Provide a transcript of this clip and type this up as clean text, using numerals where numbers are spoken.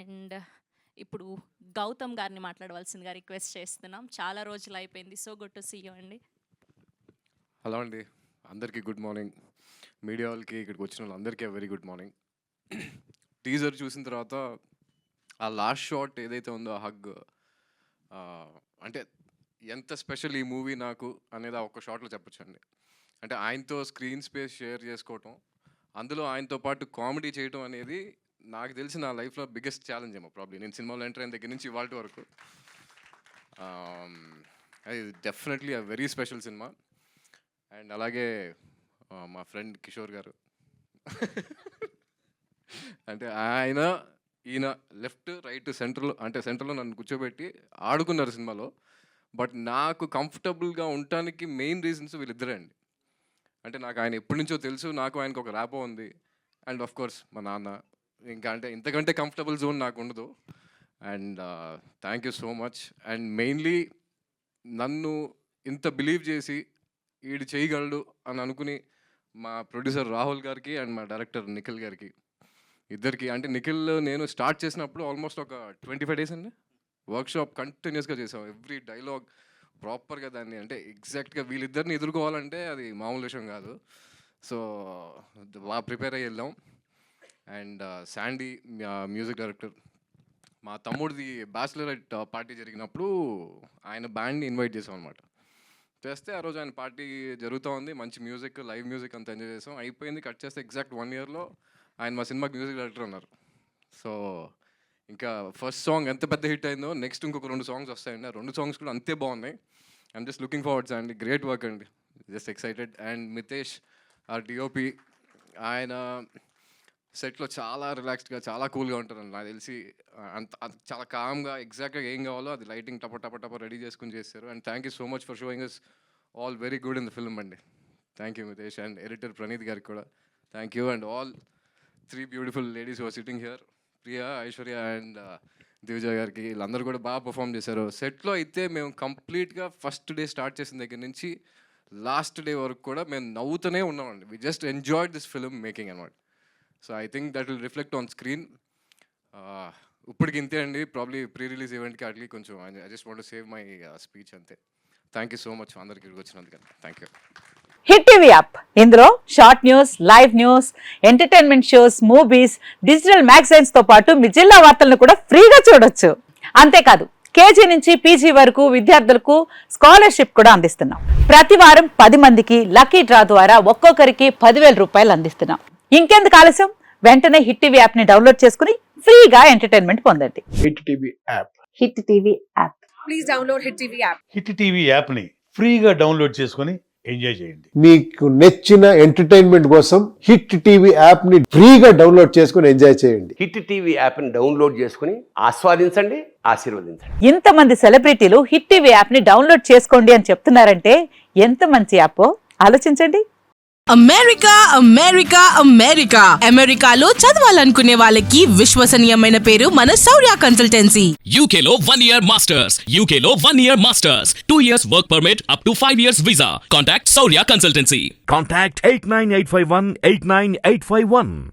And ఇప్పుడు గౌతమ్ గారిని మాట్లాడవలసిందిగా రిక్వెస్ట్ చేస్తున్నాం. చాలా రోజులు అయిపోయింది. So good to see you అండి. హలో అండి, అందరికీ గుడ్ మార్నింగ్. మీడియా వాళ్ళకి ఇక్కడికి వచ్చిన వాళ్ళందరికీ వెరీ గుడ్ మార్నింగ్. టీజర్ చూసిన తర్వాత ఆ లాస్ట్ షాట్ ఏదైతే ఉందో ఆ హగ్, అంటే ఎంత స్పెషల్ ఈ మూవీ నాకు అనేది ఆ ఒక్క షాట్లో చెప్పొచ్చండి. అంటే ఆయనతో స్క్రీన్ స్పేస్ షేర్ చేసుకోవటం, అందులో ఆయనతో పాటు కామెడీ చేయటం అనేది నాకు తెలిసి నా లైఫ్లో బిగ్గెస్ట్ ఛాలెంజ్ ఏమో ప్రాబ్లీ. నేను సినిమాలో ఎంటర్ అయిన దగ్గర నుంచి ఇవాళ వరకు అది definitely a very special cinema. And అలాగే మా ఫ్రెండ్ కిషోర్ గారు అంటే ఈయన లెఫ్ట్ రైట్ సెంటర్లో, అంటే సెంటర్లో నన్ను కూర్చోబెట్టి ఆడుకున్నారు సినిమాలో. బట్ నాకు కంఫర్టబుల్గా ఉండటానికి మెయిన్ రీజన్స్ వీళ్ళిద్దరే అండి. అంటే నాకు ఆయన ఎప్పటి నుంచో తెలుసు, నాకు ఆయనకు ఒక ర్యాపో ఉంది. అండ్ ఆఫ్ కోర్స్ మా నాన్న. ఇంకా అంటే ఇంతకంటే కంఫర్టబుల్ జోన్ నాకు ఉండదు. And thank you so much. And mainly నన్ను ఇంత బిలీవ్ చేసి ఈడు చేయగలడు అని అనుకుని మా ప్రొడ్యూసర్ రాహుల్ గారికి అండ్ మా డైరెక్టర్ నిఖిల్ గారికి, ఇద్దరికి. అంటే నిఖిల్ నేను స్టార్ట్ చేసినప్పుడు ఆల్మోస్ట్ ఒక 25 days అండి వర్క్షాప్ కంటిన్యూస్గా చేసాం. ఎవ్రీ డైలాగ్ ప్రాపర్గా దాన్ని, అంటే ఎగ్జాక్ట్గా వీళ్ళిద్దరిని ఎదుర్కోవాలంటే అది మామూలు విషయం కాదు. సో బాగా ప్రిపేర్ అయ్యి వెళ్ళాం. అండ్ శాండీ మ్యూజిక్ డైరెక్టర్, మా తమ్ముడిది బ్యాచిలరేట్ పార్టీ జరిగినప్పుడు ఆయన బ్యాండ్ని ఇన్వైట్ చేసాం అనమాట. చేస్తే ఆ రోజు ఆయన పార్టీ జరుగుతూ ఉంది, మంచి మ్యూజిక్, లైవ్ మ్యూజిక్ అంతా ఎంజాయ్ చేసాం. అయిపోయింది, కట్ చేస్తే ఎగ్జాక్ట్ 1 yearలో ఆయన మా సినిమాకి మ్యూజిక్ డైరెక్టర్ ఉన్నారు. సో ఇంకా ఫస్ట్ సాంగ్ ఎంత పెద్ద హిట్ అయిందో, నెక్స్ట్ ఇంకొక 2 songs వస్తాయండి. ఆ 2 songs కూడా అంతే బాగున్నాయి. ఐఎమ్ జస్ట్ లుకింగ్ ఫార్వర్డ్స్ అండి. గ్రేట్ వర్క్ అండి, just excited. And Mitesh our DOP, ఆయన సెట్లో చాలా రిలాక్స్డ్గా, చాలా కూల్గా ఉంటారండి. నాకు తెలిసి చాలా కామ్గా ఎగ్జాక్ట్గా ఏం కావాలో అది లైటింగ్ టప రెడీ చేసుకుని చేస్తారు. And thank you so much for showing us all very good in the film అండి. Thank you Mitesh. And editor Praneeth గారికి కూడా thank you. And all 3 beautiful ladies who are sitting here, Priya, Aishwarya and Divya గారికి, వీళ్ళందరూ కూడా బాగా పర్ఫామ్ చేశారు. సెట్లో అయితే మేము కంప్లీట్గా ఫస్ట్ డే స్టార్ట్ చేసిన దగ్గర నుంచి లాస్ట్ డే వరకు కూడా మేము నవ్వుతూనే ఉన్నామండి. We just enjoyed this film making అనమాట. So I think that will reflect on screen. ఇప్పటికి ఇంతే అండి. ప్రాబ్లీ ప్రీ రిలీజ్ ఈవెంట్కి అట్లీ కొంచెం I just want to save my speech అంతే. థ్యాంక్ యూ సో మచ్ అందరికి ఇక్కడికి వచ్చినందుకు. Thank you. Hit TV app, ఇందులో short news, live news, entertainment shows, movies, digital magazines తో పాటు మీ జిల్లా వార్తలను కూడా ఫ్రీగా చూడొచ్చు. అంతేకాదు కేజీ నుంచి పీజీ వరకు విద్యార్థులకు స్కాలర్షిప్ కూడా అందిస్తున్నాం. ప్రతి వారం 10 మందికి లక్కీ డ్రా ద్వారా ఒక్కొక్కరికి 10,000 రూపాయలు అందిస్తున్నాం. ఇంకెందుకు ఆలస్యం, వెంటనే హిట్ టీవీ యాప్ ని డౌన్లోడ్ చేసుకుని ఫ్రీగా ఎంటర్టైన్మెంట్ పొందండి. Hit TV app. Hit TV app. Please download hit TV app. Hit TV app ని ఫ్రీగా డౌన్లోడ్ చేసుకొని ఎంజాయ్ చేయండి. మీకు నచ్చిన ఎంటర్టైన్మెంట్ కోసం హిట్ టీవీ యాప్ ని ఫ్రీగా డౌన్లోడ్ చేసుకొని ఎంజాయ్ చేయండి. హిట్ టీవీ యాప్ ని డౌన్లోడ్ చేసుకుని ఆస్వాదించండి, ఆశీర్వదించండి. ఇంతమంది సెలబ్రిటీలు హిట్ టీవీ యాప్ ని డౌన్లోడ్ చేసుకోండి అని చెప్తున్నారంటే ఎంత మంచి యాప్ ఆలోచించండి. అమెరికా అమెరికా అమెరికా అమెరికాలో చదవాలనుకునే వాళ్ళకి విశ్వసనీయమైన పేరు మన శౌర్య కన్సల్టెన్సీ. UK లో 1 year masters, UK లో 1 year masters, 2 years work permit up to 5 years visa. Contact Saurya Consultancy. Contact 89851 89851.